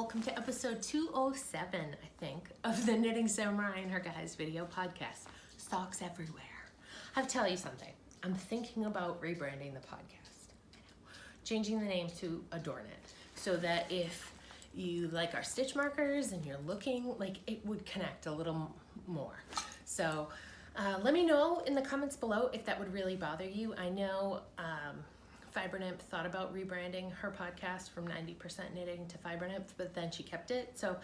welcome to episode 207, I think, of the Knitting Samurai and Her Guys video podcast. Socks everywhere. I have to tell you something. I'm thinking about rebranding the podcast. Changing the name to AdoreKnit so that if you like our stitch markers and you're looking, like it would connect a little more. So let me know in the comments below if that would really bother you. I know Fibernymph thought about rebranding her podcast from 90% knitting to Fibernymph, but then she kept it. So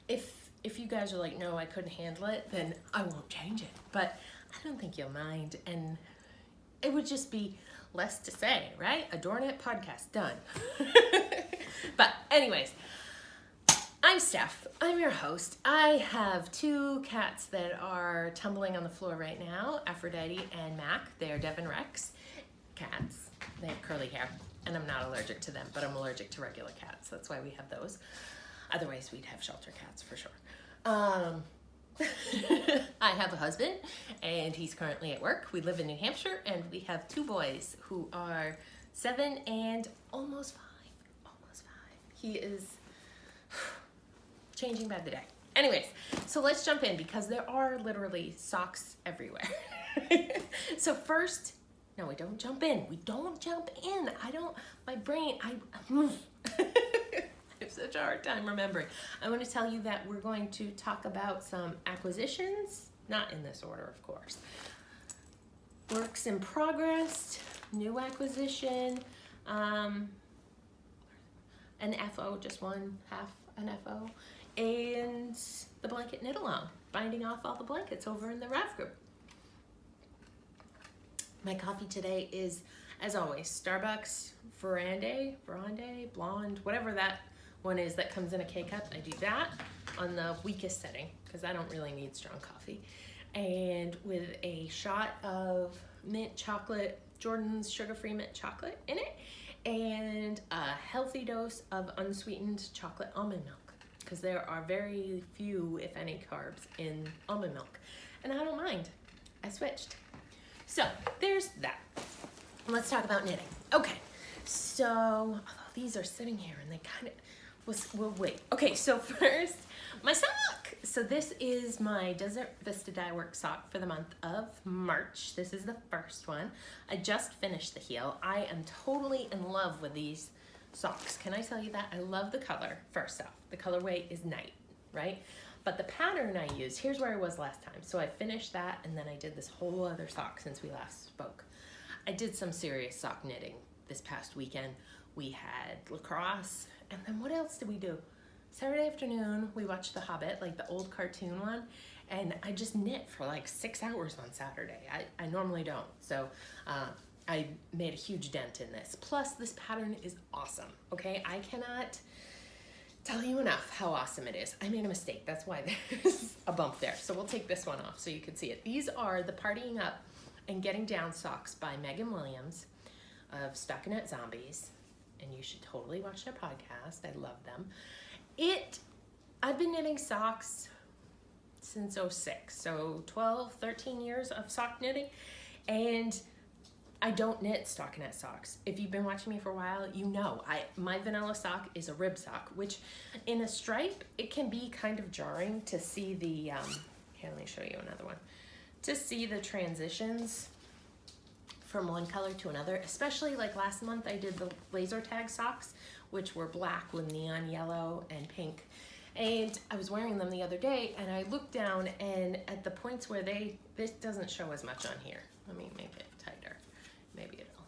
if you guys are like, no, I couldn't handle it, then I won't change it. But I don't think you'll mind, and it would just be less to say, right? AdoreKnit podcast, done. But anyways, I'm Steph. I'm your host. I have two cats that are tumbling on the floor right now, Aphrodite and Mac. They are Devon Rex cats. They have curly hair, and I'm not allergic to them, but I'm allergic to regular cats. That's why we have those. Otherwise, we'd have shelter cats for sure. I have a husband, and he's currently at work. We live in New Hampshire, and we have two boys who are 7 and almost 5. Almost 5. He is changing by the day. Anyways, so let's jump in because there are literally socks everywhere. So first, no, we don't jump in. We don't jump in. My brain, I have such a hard time remembering. I want to tell you that we're going to talk about some acquisitions, not in this order, of course. Works in progress, new acquisition, an FO, just one half an FO, and the blanket knit along, binding off all the blankets over in the Ravelry Group. My coffee today is, as always, Starbucks Verande, Blonde, whatever that one is that comes in a K-cup. I do that on the weakest setting because I don't really need strong coffee. And with a shot of mint chocolate, Jordan's sugar-free mint chocolate in it, and a healthy dose of unsweetened chocolate almond milk because there are very few, if any, carbs in almond milk. And I don't mind. I switched. So there's that. Let's talk about knitting. Okay, so these are sitting here and they kind of we'll wait. Okay, so first, my sock. So this is my Desert Vista Dye Work sock for the month of March. This is the first one. I just finished the heel. I am totally in love with these socks. Can I tell you that? I love the color, first off. The colorway is night, right? But the pattern I used, here's where I was last time. So I finished that and then I did this whole other sock since we last spoke. I did some serious sock knitting this past weekend. We had lacrosse, and then what else did we do? Saturday afternoon, we watched The Hobbit, like the old cartoon one, and I just knit for like 6 hours on Saturday. I normally don't, so I made a huge dent in this. Plus, this pattern is awesome, okay? I cannot tell you enough how awesome it is. I made a mistake. That's why there's a bump there. So we'll take this one off so you can see it. These are the Partying Up and Getting Down socks by Megan Williams of Stockinette Zombies. And you should totally watch their podcast. I love them. I've been knitting socks since 06. So 12, 13 years of sock knitting. And I don't knit stockinette socks. If you've been watching me for a while, you know my vanilla sock is a rib sock, which in a stripe, it can be kind of jarring to see the, here, let me show you another one, to see the transitions from one color to another, especially like last month I did the laser tag socks, which were black with neon yellow and pink. And I was wearing them the other day and I looked down and at the points where this doesn't show as much on here. Let me make it tighter. Maybe it'll.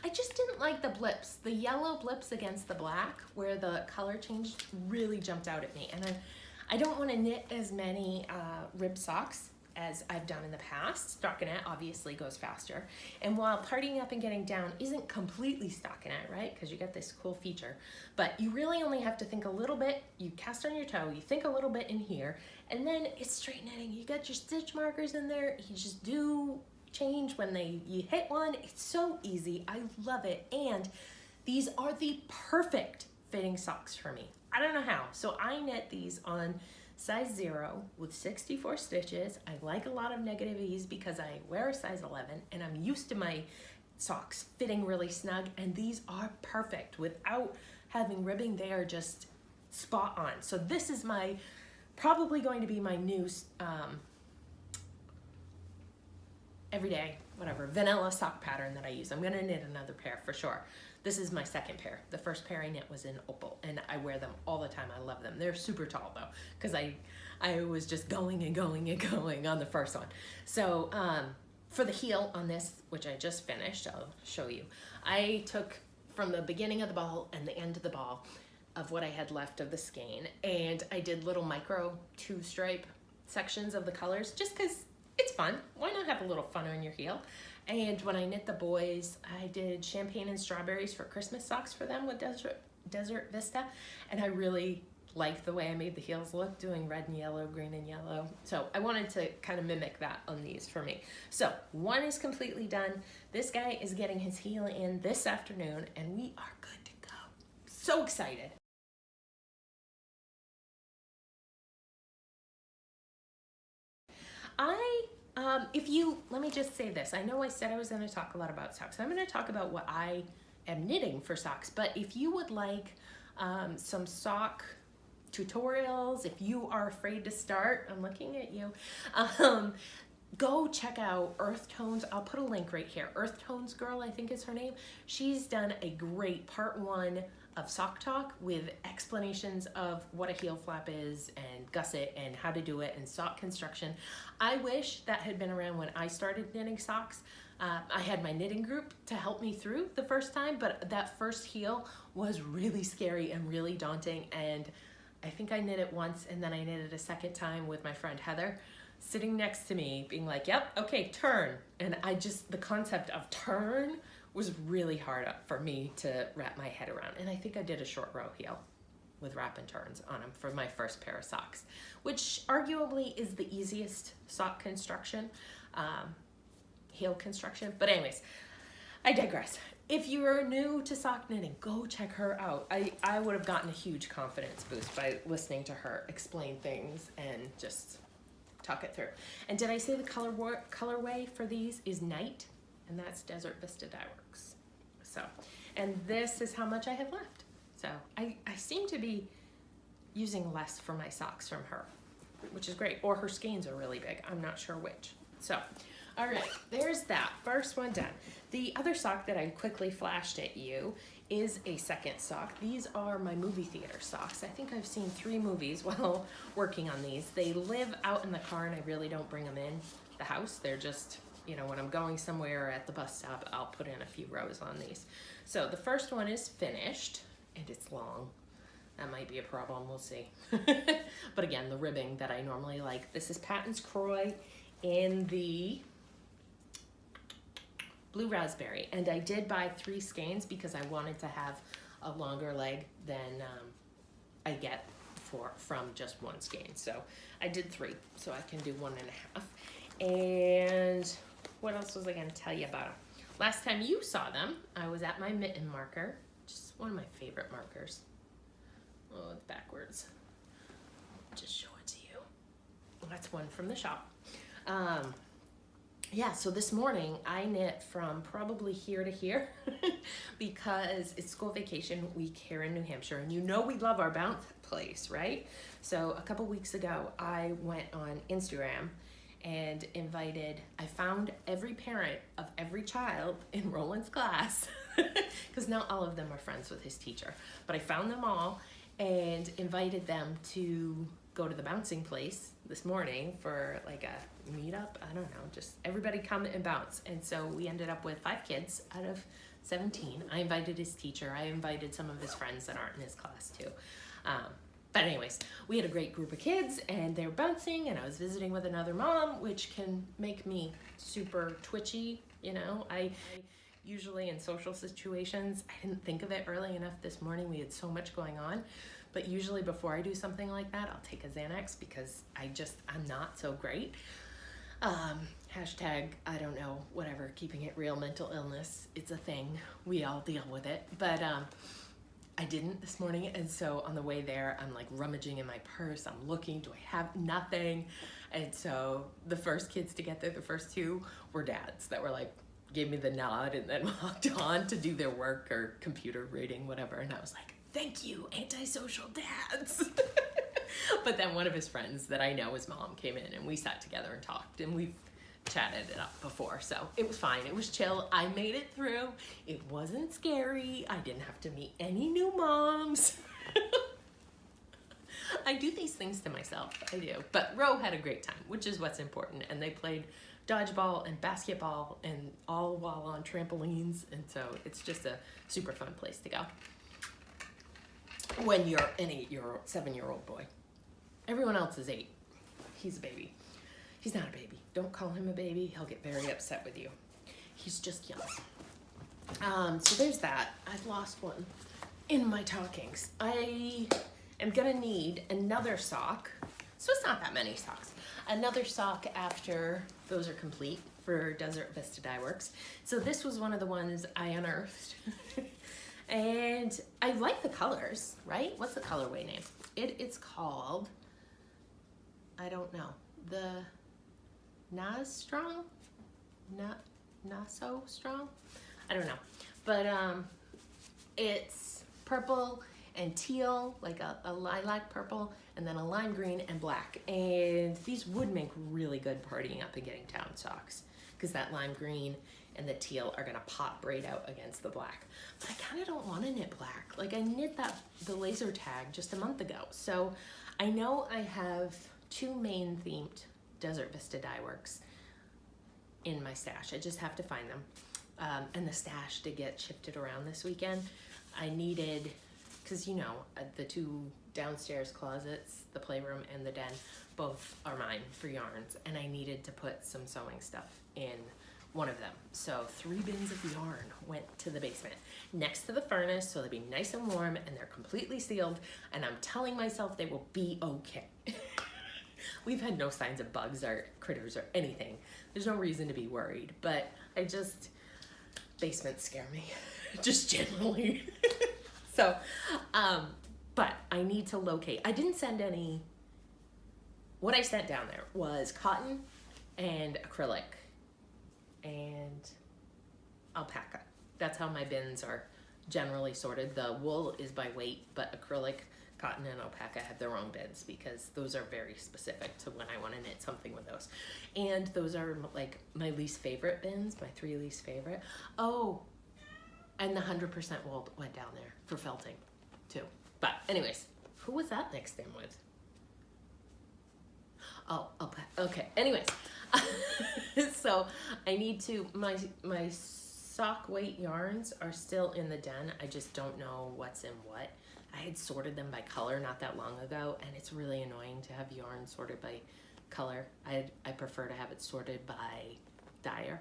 I just didn't like the blips. The yellow blips against the black where the color change really jumped out at me. And I don't want to knit as many rib socks as I've done in the past. Stockinette obviously goes faster. And while Partying Up and Getting Down isn't completely stockinette, right? Because you get this cool feature, but you really only have to think a little bit. You cast on your toe, you think a little bit in here, and then it's straight knitting. You got your stitch markers in there. You just do change when you hit one. It's so easy. I love it. And these are the perfect fitting socks for me. I don't know how. So I knit these on size 0 with 64 stitches. I like a lot of negative ease because I wear a size 11 and I'm used to my socks fitting really snug, and these are perfect without having ribbing, they are just spot on. So this is probably going to be my new everyday, whatever, vanilla sock pattern that I use. I'm gonna knit another pair for sure. This is my second pair. The first pair I knit was in opal, and I wear them all the time. I love them. They're super tall though, because I was just going and going and going on the first one. So for the heel on this, which I just finished, I'll show you. I took from the beginning of the ball and the end of the ball of what I had left of the skein, and I did little micro 2-stripe sections of the colors just because it's fun. Why not have a little fun on your heel? And when I knit the boys, I did champagne and strawberries for Christmas socks for them with Desert Vista, and I really liked the way I made the heels look, doing red and yellow, green and yellow. So I wanted to kind of mimic that on these for me. So one is completely done. This guy is getting his heel in this afternoon, and we are good to go. So excited. Let me just say this. I know I said I was going to talk a lot about socks. I'm going to talk about what I am knitting for socks, but if you would like some sock tutorials, if you are afraid to start, I'm looking at you, go check out Earth Tones. I'll put a link right here. Earth Tones Girl, I think is her name. She's done a great part 1 of Sock Talk with explanations of what a heel flap is and gusset and how to do it and sock construction. I wish that had been around when I started knitting socks. I had my knitting group to help me through the first time, but that first heel was really scary and really daunting, and I think I knit it once and then I knit it a second time with my friend Heather sitting next to me being like, yep, okay, turn. And the concept of turn was really hard for me to wrap my head around. And I think I did a short row heel with wrap and turns on them for my first pair of socks, which arguably is the easiest sock construction, heel construction. But anyways, I digress. If you are new to sock knitting, go check her out. I would have gotten a huge confidence boost by listening to her explain things and just talk it through. And did I say the colorway for these is Night? And that's Desert Vista Dyeworks. So, and this is how much I have left. So I seem to be using less for my socks from her, which is great. Or her skeins are really big. I'm not sure which. So, all right, there's that. First one done. The other sock that I quickly flashed at you is a second sock. These are my movie theater socks. I think I've seen 3 movies while working on these. They live out in the car and I really don't bring them in the house. They're just, you know, when I'm going somewhere at the bus stop, I'll put in a few rows on these. So the first one is finished and it's long. That might be a problem, we'll see. But again, the ribbing that I normally like. This is Patton's Croy in the blue raspberry, and I did buy 3 skeins because I wanted to have a longer leg than I get from just 1 skein. So I did 3, so I can do 1.5. And what else was I going to tell you about them? Last time you saw them, I was at my mitten marker, just one of my favorite markers. Oh, it's backwards. Just show it to you. That's one from the shop. Yeah, so this morning I knit from probably here to here because it's school vacation week here in New Hampshire, and you know we love our bounce place, right? So a couple weeks ago I went on Instagram and I found every parent of every child in Roland's class because not all of them are friends with his teacher, but I found them all and invited them to go to the bouncing place this morning for like a meetup. I don't know, just everybody come and bounce. And so we ended up with 5 kids out of 17. I invited his teacher. I invited some of his friends that aren't in his class too. But anyways, we had a great group of kids and they were bouncing, and I was visiting with another mom, which can make me super twitchy. You know, I usually in social situations, I didn't think of it early enough this morning. We had so much going on. But usually before I do something like that, I'll take a Xanax because I'm not so great. Hashtag, I don't know, whatever, keeping it real, mental illness. It's a thing. We all deal with it. But I didn't this morning. And so on the way there, I'm like rummaging in my purse. I'm looking, do I have nothing? And so the first kids to get there, the first 2 were dads that were like, gave me the nod and then walked on to do their work or computer reading, whatever. And I was like, thank you, antisocial dads. But then one of his friends that I know, his mom, came in and we sat together and talked, and we've chatted it up before, so it was fine. It was chill. I made it through. It wasn't scary. I didn't have to meet any new moms. I do these things to myself. I do. But Ro had a great time, which is what's important. And they played dodgeball and basketball, and all while on trampolines. And so it's just a super fun place to go when you're an 7-year-old boy. Everyone else is 8. He's a baby. He's not a baby. Don't call him a baby. He'll get very upset with you. He's just young. So there's that. I've lost one in my talkings. I am gonna need another sock. So it's not that many socks. Another sock after those are complete for Desert Vista Dye Works. So this was one of the ones I unearthed. And I like the colors, right? What's the colorway name? It's called, I don't know, the Nas Strong? Not so strong? I don't know. But it's purple and teal, like a lilac purple, and then a lime green and black. And these would make really good partying up and getting down socks, because that lime green and the teal are gonna pop right out against the black. But I kinda don't wanna knit black. Like, I knit the laser tag just a month ago. So I know I have 2 main themed Desert Vista Dye Works in my stash. I just have to find them. And the stash did get shifted around this weekend. I needed, because you know, the 2 downstairs closets, the playroom and the den, both are mine for yarns, and I needed to put some sewing stuff in one of them. So 3 bins of yarn went to the basement next to the furnace, so they'll be nice and warm, and they're completely sealed, and I'm telling myself they will be okay. We've had no signs of bugs or critters or anything. There's no reason to be worried, but basements scare me, just generally. So, but I need to locate. I didn't send any. What I sent down there was cotton and acrylic and alpaca. That's how my bins are generally sorted. The wool is by weight, but acrylic, cotton, and alpaca have their own bins because those are very specific to when I want to knit something with those. And those are like my least favorite bins, my 3 least favorite. Oh, and the 100% wool went down there for felting too. But anyways, who was that mixed in with? Oh, okay. Anyways, so I need to, my sock weight yarns are still in the den. I just don't know what's in what. I had sorted them by color not that long ago, and it's really annoying to have yarn sorted by color. I prefer to have it sorted by dyer,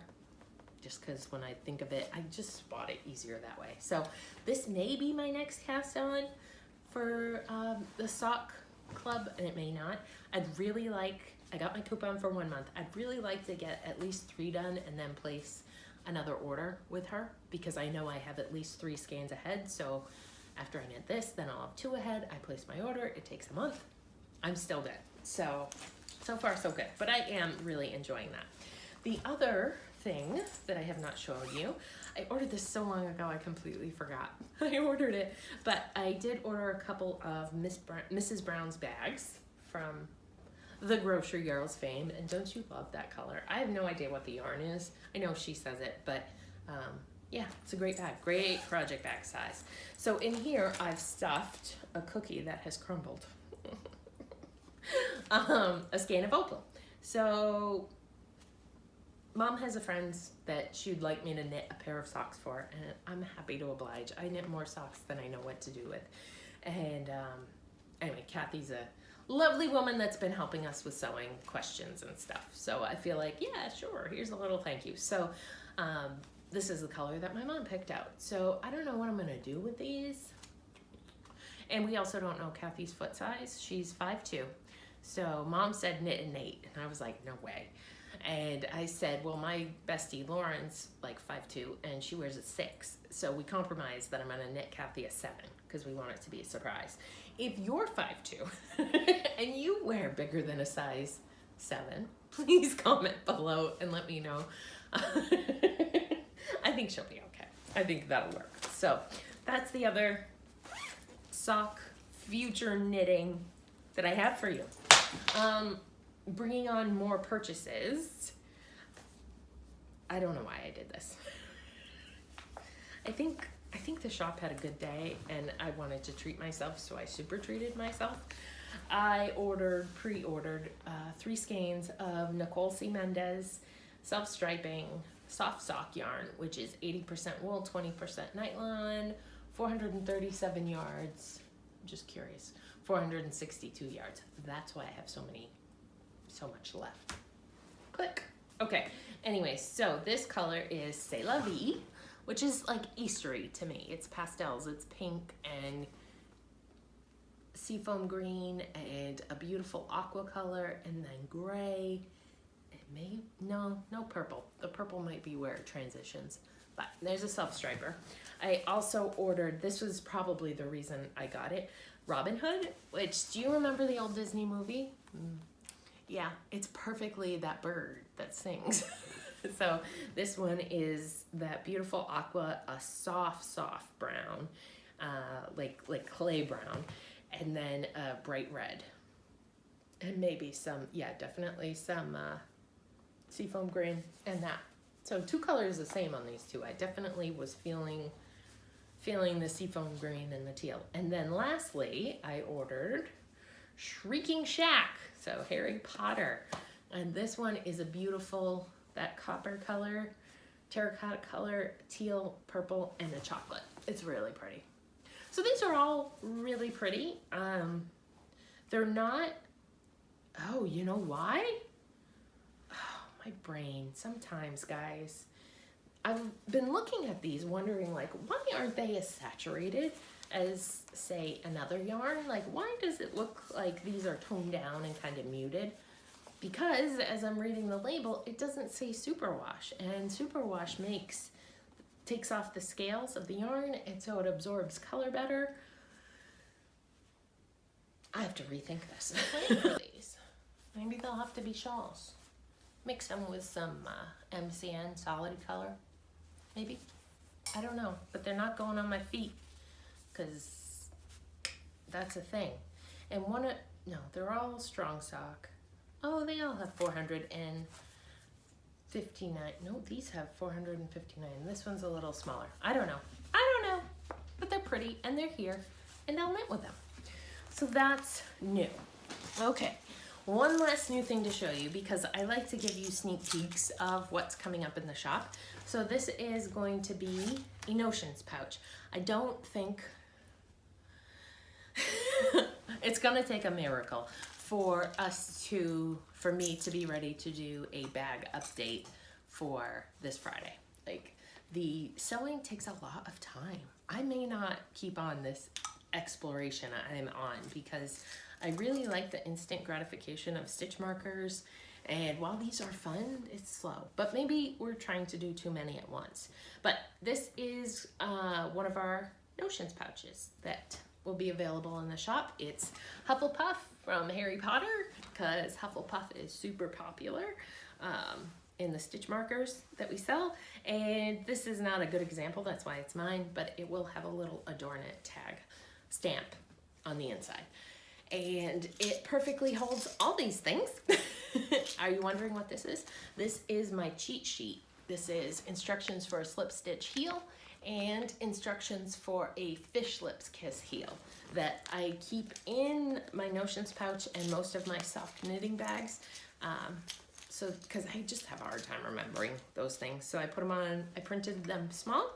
just because when I think of it, I just spot it easier that way. So this may be my next cast on for the sock club, and it may not. I'd really like, I got my coupon for 1 month. I'd really like to get at least 3 done and then place another order with her, because I know I have at least 3 scans ahead. So after I knit this, then I'll have 2 ahead. I place my order, it takes a month. I'm still dead. So far so good, but I am really enjoying that. The other thing that I have not shown you, I ordered this so long ago I completely forgot I ordered it, but I did order a couple of Mrs. Brown's bags from the Grocery Girls fame, and don't you love that color? I have no idea what the yarn is. I know she says it, but yeah, it's a great bag, great project bag size. So in here I've stuffed a cookie that has crumbled, a skein of opal. So Mom has a friend that she'd like me to knit a pair of socks for, and I'm happy to oblige. I knit more socks than I know what to do with. And anyway, Kathy's a lovely woman that's been helping us with sewing questions and stuff. So I feel like, yeah, sure, here's a little thank you. So this is the color that my mom picked out. So I don't know what I'm gonna do with these. And we also don't know Kathy's foot size. She's 5'2". So Mom said knit an 8, and I was like, no way. And I said, well, my bestie Lauren's like 5'2", and she wears a 6. So we compromised that I'm gonna knit Kathy a 7, because we want it to be a surprise. If you're 5'2", and you wear bigger than a size 7, please comment below and let me know. I think she'll be okay. I think that'll work. So that's the other sock future knitting that I have for you. Bringing on more purchases. I don't know why I did this. I think the shop had a good day and I wanted to treat myself, so I super treated myself. I pre-ordered 3 skeins of Nicole C Mendez self-striping soft sock yarn, which is 80% wool, 20% nylon, 437 yards. I'm just curious, 462 yards. That's why I have so much left. Click. Okay. Anyway, so this color is C'est La Vie, which is like Eastery to me. It's pastels. It's pink and seafoam green and a beautiful aqua color, and then gray. No purple. The purple might be where it transitions, but there's a self-striper. I also ordered, this was probably the reason I got it, Robin Hood, which, do you remember the old Disney movie? Yeah, it's perfectly that bird that sings. So this one is that beautiful aqua, a soft brown, like clay brown, and then a bright red, and maybe some, yeah, definitely some seafoam green and that. So 2 colors the same on these 2. I definitely was feeling the seafoam green and the teal. And then lastly, I ordered Shrieking Shack, so Harry Potter. And this one is a beautiful, that copper color, terracotta color, teal, purple, and a chocolate. It's really pretty. So these are all really pretty. They're not, oh, you know why? Oh, my brain, sometimes, guys. I've been looking at these wondering, like, why aren't they as saturated as, say, another yarn? Like, why does it look like these are toned down and kind of muted? Because as I'm reading the label, it doesn't say superwash, and superwash takes off the scales of the yarn, and so it absorbs color better. I have to rethink this. For these, maybe they'll have to be shawls. Mix them with some MCN solid color, maybe. I don't know, but they're not going on my feet because that's a thing. And no, they're all strong sock. Oh, they all have 459. No, these have 459. This one's a little smaller. I don't know, but they're pretty and they're here and I'll knit with them. So that's new. Okay, one last new thing to show you because I like to give you sneak peeks of what's coming up in the shop. So this is going to be a notions pouch. I don't think it's gonna take a miracle for me to be ready to do a bag update for this Friday. Like, the sewing takes a lot of time. I may not keep on this exploration I'm on because I really like the instant gratification of stitch markers, and while these are fun, it's slow. But maybe we're trying to do too many at once. But this is one of our notions pouches that will be available in the shop. It's Hufflepuff from Harry Potter, because Hufflepuff is super popular in the stitch markers that we sell. And this is not a good example, that's why it's mine, but it will have a little AdoreKnit tag stamp on the inside. And it perfectly holds all these things. Are you wondering what this is? This is my cheat sheet. This is instructions for a slip stitch heel and instructions for a fish lips kiss heel that I keep in my notions pouch and most of my soft knitting bags. So, because I just have a hard time remembering those things. So I put them on, I printed them small,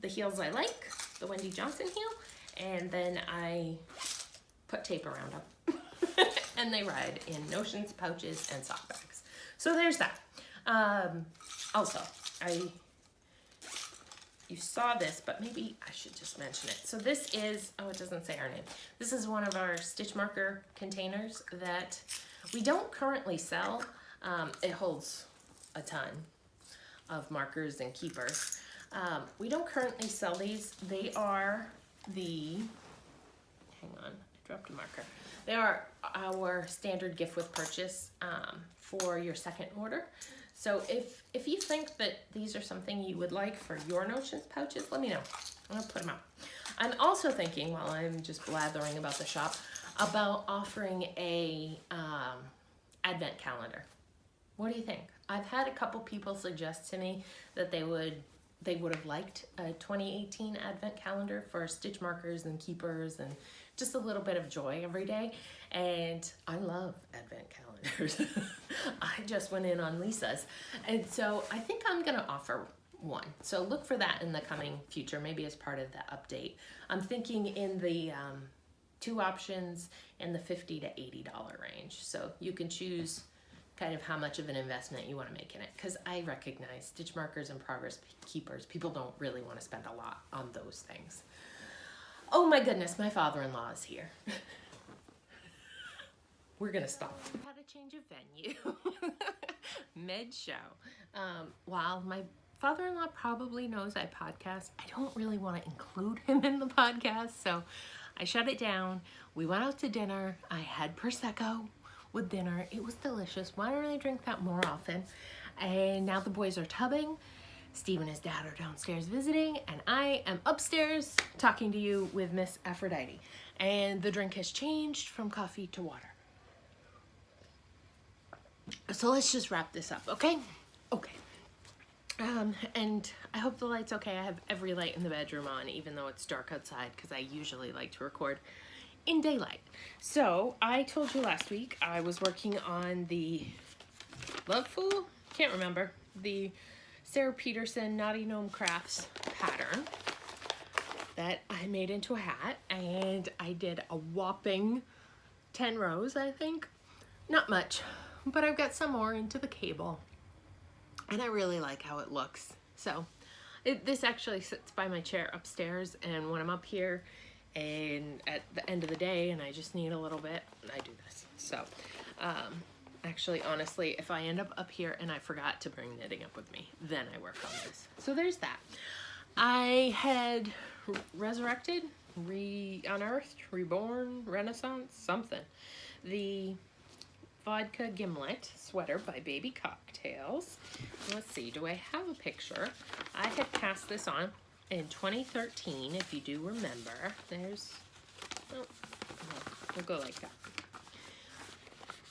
the heels I like, the Wendy Johnson heel, and then I put tape around them. And they ride in notions pouches and sock bags. So there's that. Also, you saw this, but maybe I should just mention it. So this is, oh, it doesn't say our name. This is one of our stitch marker containers that we don't currently sell. It holds a ton of markers and keepers. We don't currently sell these. They are hang on, I dropped a marker. They are our standard gift with purchase for your second order. So if you think that these are something you would like for your notions pouches, let me know. I'm gonna put them out. I'm also thinking, while I'm just blathering about the shop, about offering a advent calendar. What do you think? I've had a couple people suggest to me that they would have liked a 2018 advent calendar for stitch markers and keepers and just a little bit of joy every day. And I love advent calendars. I just went in on Lisa's. And so I think I'm gonna offer one. So look for that in the coming future, maybe as part of the update. I'm thinking in the 2 options in the $50 to $80 range. So you can choose kind of how much of an investment you want to make in it, because I recognize stitch markers and progress keepers, people don't really want to spend a lot on those things. Oh my goodness, my father-in-law is here. We're gonna stop. We had a change of venue mid-show. While my father-in-law probably knows I podcast, I don't really want to include him in the podcast, so I shut it down. We went out to dinner. I had Prosecco with dinner. It was delicious. Why don't I drink that more often? And now the boys are tubbing. Steve and his dad are downstairs visiting, and I am upstairs talking to you with Miss Aphrodite. And the drink has changed from coffee to water. So let's just wrap this up, okay? Okay. And I hope the light's okay. I have every light in the bedroom on, even though it's dark outside, because I usually like to record in daylight. So I told you last week I was working on the Lovefool, can't remember, the Sarah Peterson knottygnome crafts pattern that I made into a hat, and I did a whopping 10 rows, I think. Not much, but I've got some more into the cable, and I really like how it looks. So this actually sits by my chair upstairs, and when I'm up here and at the end of the day and I just need a little bit, I do this. So actually, honestly, if I end up here and I forgot to bring knitting up with me, then I work on this. So there's that. I had resurrected, unearthed, reborn, renaissance, something, the Vodka Gimlet sweater by Baby Cocktails. Let's see, do I have a picture? I had cast this on in 2013, if you do remember. There's, oh, we'll go like that.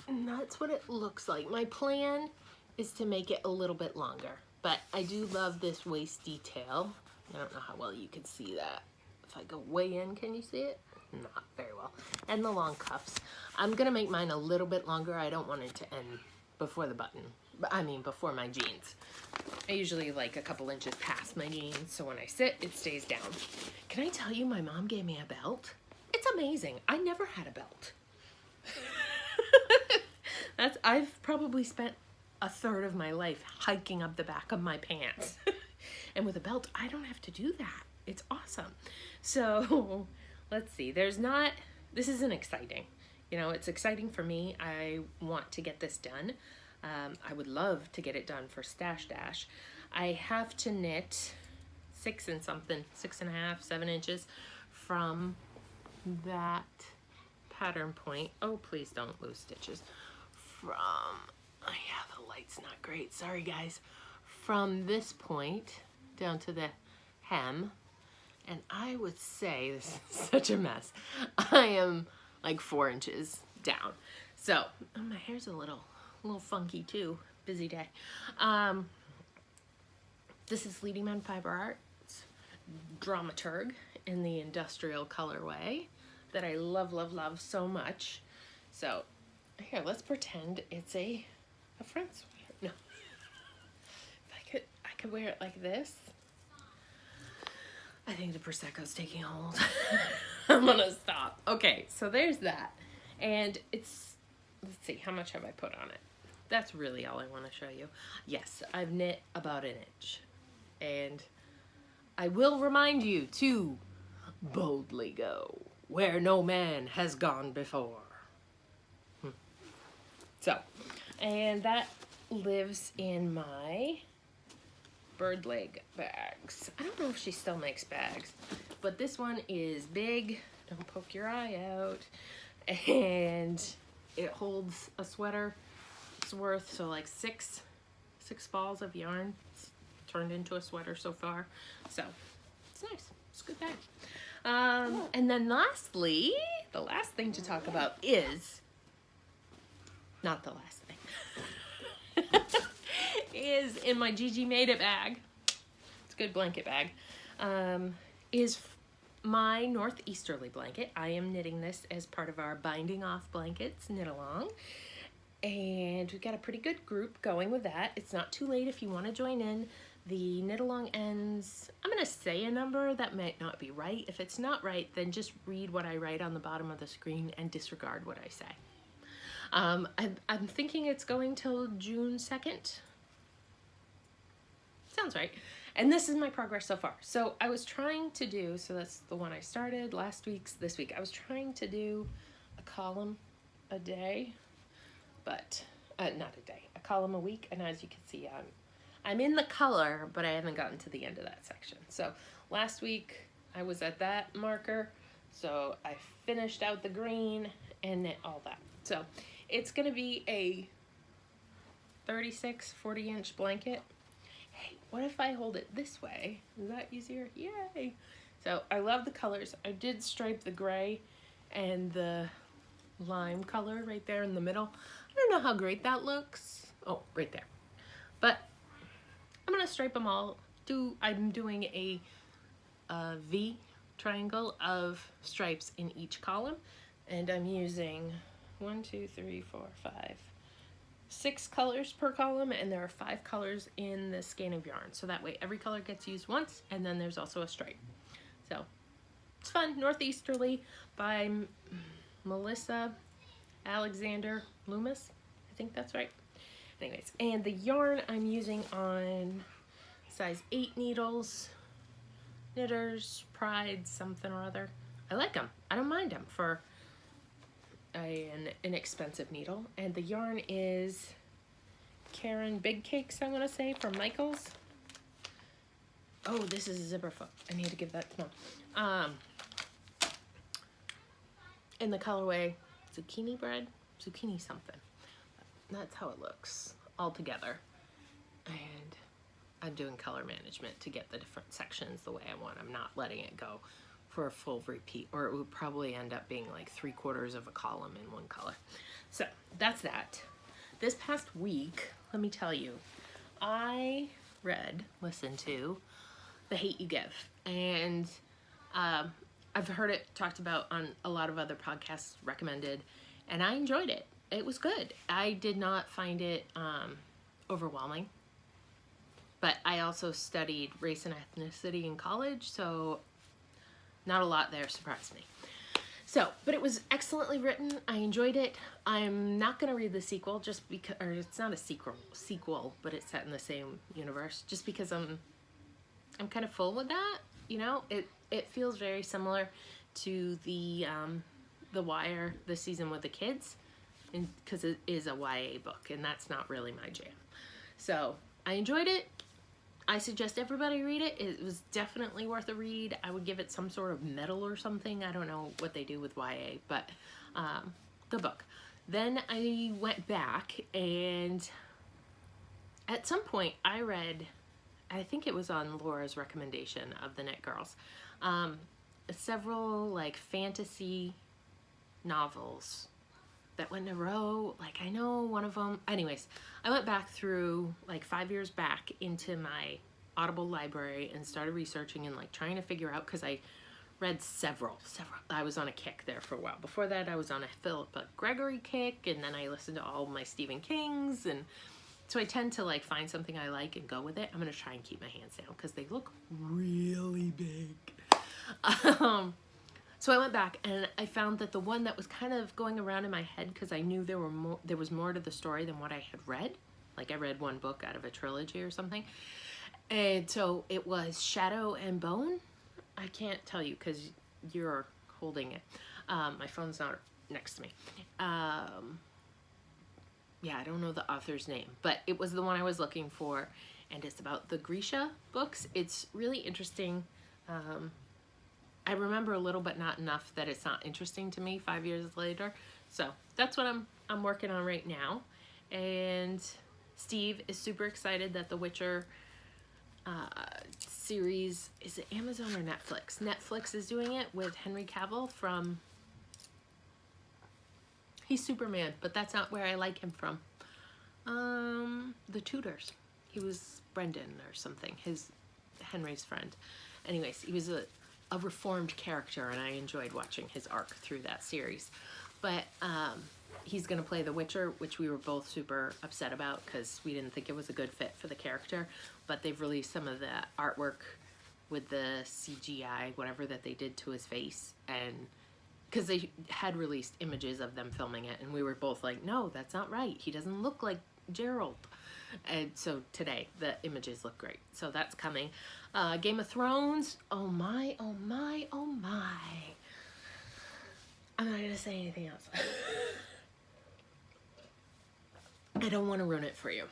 And that's what it looks like. My plan is to make it a little bit longer, but I do love this waist detail. I don't know how well you can see that. If I go way in, can you see it? Not very well. And the long cuffs. I'm gonna make mine a little bit longer. I don't want it to end before the button. I mean, before my jeans. I usually like a couple inches past my jeans, so when I sit, it stays down. Can I tell you, my mom gave me a belt? It's amazing. I never had a belt. I've probably spent a third of my life hiking up the back of my pants. And with a belt, I don't have to do that. It's awesome. So let's see, this isn't exciting. You know, it's exciting for me. I want to get this done. I would love to get it done for Stash Dash. I have to knit 6.5, 7 inches from that pattern point. Oh, please don't lose stitches. Yeah, the light's not great. Sorry, guys. From this point down to the hem. And I would say, this is such a mess, I am like 4 inches down. So, oh, my hair's a little funky too. Busy day. This is Leading Man Fiber Arts Dramaturg in the industrial colorway that I love, love, love so much. So, here, let's pretend it's a front sweater. No. If I could wear it like this. I think the Prosecco's taking hold. I'm gonna stop. Okay, so there's that. And let's see, how much have I put on it? That's really all I want to show you. Yes, I've knit about 1 inch. And I will remind you to boldly go where no man has gone before. So, and that lives in my bird leg bags. I don't know if she still makes bags, but this one is big. Don't poke your eye out. And it holds a sweater. It's worth, so like 6 6 balls of yarn. It's turned into a sweater so far. So it's nice. It's a good bag. And then lastly, the last thing to talk about is, not the last thing, is in my Gigi Made It bag. It's a good blanket bag. Is my Northeasterly blanket. I am knitting this as part of our Binding Off Blankets knit along. And we've got a pretty good group going with that. It's not too late if you want to join in. The knit along ends, I'm going to say a number that might not be right. If it's not right, then just read what I write on the bottom of the screen and disregard what I say. I'm thinking it's going till June 2nd. Sounds right. And this is my progress so far. So I was trying to do, so that's the one I started this week. I was trying to do a column a day, but not a day, a column a week. And as you can see, I'm in the color, but I haven't gotten to the end of that section. So last week I was at that marker. So I finished out the green and knit all that. So it's gonna be a 36, 40-inch blanket. Hey, what if I hold it this way? Is that easier? Yay! So I love the colors. I did stripe the gray and the lime color right there in the middle. I don't know how great that looks. Oh, right there. But I'm gonna stripe them all. I'm doing a V triangle of stripes in each column, and I'm using 6 colors per column, and there are 5 colors in the skein of yarn. So that way every color gets used once, and then there's also a stripe. So it's fun. Northeasterly by Melissa Alexander Loomis. I think that's right. Anyways, and the yarn I'm using on size 8 needles, Knitters, Pride, something or other. I like them. I don't mind them for an inexpensive needle. And the yarn is Karen Big Cakes, I'm gonna say, from Michaels. Oh, this is a zipper foot. I need to give that to Mom. In the colorway zucchini bread, zucchini something. That's how it looks all together. And I'm doing color management to get the different sections the way I want. I'm not letting it go for a full repeat, or it would probably end up being like 3/4 of a column in one color. So that's that. This past week, let me tell you, I listened to The Hate You Give, and I've heard it talked about on a lot of other podcasts recommended, and I enjoyed it. It was good. I did not find it overwhelming, but I also studied race and ethnicity in college, so not a lot there surprised me. So, but it was excellently written. I enjoyed it. I'm not going to read the sequel just because, or it's not a sequel, but it's set in the same universe, just because I'm kind of full with that. You know, it feels very similar to the Wire, the season with the kids, because it is a YA book, and that's not really my jam. So I enjoyed it. I suggest everybody read it. It was definitely worth a read. I would give it some sort of medal or something. I don't know what they do with YA, but the book. Then I went back, and at some point I read, I think it was on Laura's recommendation of the Knit Girls, several like fantasy novels that went in a row. Like, I know one of them. Anyways, I went back through like 5 years back into my Audible library and started researching and like trying to figure out, because I read several. I was on a kick there for a while. Before that, I was on a Philip Gregory kick, and then I listened to all my Stephen Kings, and so I tend to like find something I like and go with it. I'm gonna try and keep my hands down because they look really big. So I went back and I found that the one that was kind of going around in my head, because I knew there was more to the story than what I had read. Like, I read one book out of a trilogy or something. And so it was Shadow and Bone. I can't tell you because you're holding it. My phone's not next to me. Yeah, I don't know the author's name, but it was the one I was looking for. And it's about the Grisha books. It's really interesting. I remember a little, but not enough that it's not interesting to me 5 years later. So that's what I'm working on right now. And Steve is super excited that the Witcher series, is it Amazon or Netflix? Netflix is doing it with Henry Cavill from, he's Superman, but that's not where I like him from. The Tudors. He was Brendan or something, Henry's friend. Anyways, he was a reformed character, and I enjoyed watching his arc through that series. But he's going to play the Witcher, which we were both super upset about because we didn't think it was a good fit for the character. But they've released some of the artwork with the CGI, whatever that they did to his face, and because they had released images of them filming it, and we were both like, no, that's not right. He doesn't look like Gerald. And so today the images look great, so that's coming. Game of Thrones, oh my, oh my, oh my. I'm not gonna say anything else. I don't want to ruin it for you.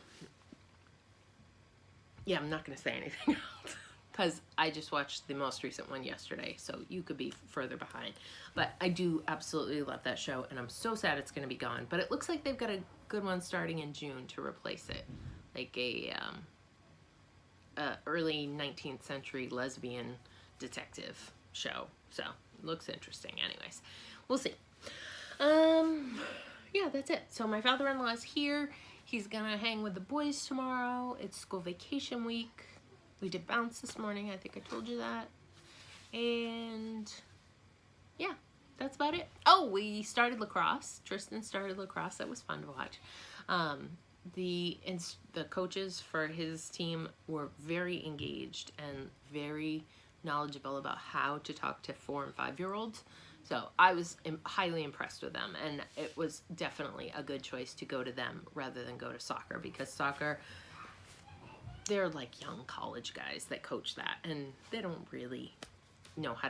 Yeah, I'm not gonna say anything else because I just watched the most recent one yesterday, so you could be further behind. But I do absolutely love that show, and I'm so sad it's gonna be gone. But it looks like they've got a good one starting in June to replace it, like a early 19th century lesbian detective show. So it looks interesting. Anyways, we'll see. Yeah, that's it. So my father-in-law is here. He's gonna hang with the boys tomorrow. It's school vacation week. We did bounce this morning. I think I told you that. And yeah, that's about it. Oh, we started lacrosse. Tristan started lacrosse. That was fun to watch. The coaches for his team were very engaged and very knowledgeable about how to talk to 4- and 5-year-olds. So I was highly impressed with them, and it was definitely a good choice to go to them rather than go to soccer, because soccer, they're like young college guys that coach that, and they don't really know how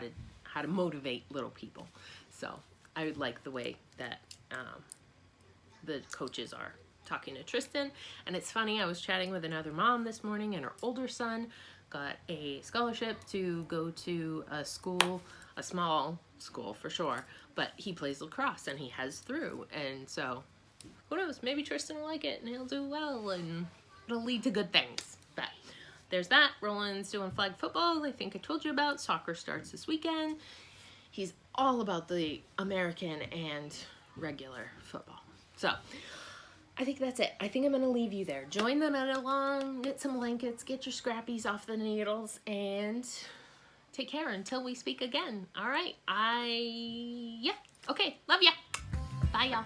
to motivate little people. So I like the way that the coaches are talking to Tristan. And it's funny, I was chatting with another mom this morning, and her older son got a scholarship to go to a school, a small school for sure, but he plays lacrosse and he has through, and so who knows, maybe Tristan will like it and he'll do well and it'll lead to good things. But there's that. Roland's doing flag football, I think I told you about. Soccer starts this weekend. He's all about the American and regular football. So I think that's it. I think I'm gonna leave you there. Join the knit along, knit some blankets, get your scrappies off the needles, and take care until we speak again. All right. Yeah. Okay. Love ya. Bye, y'all.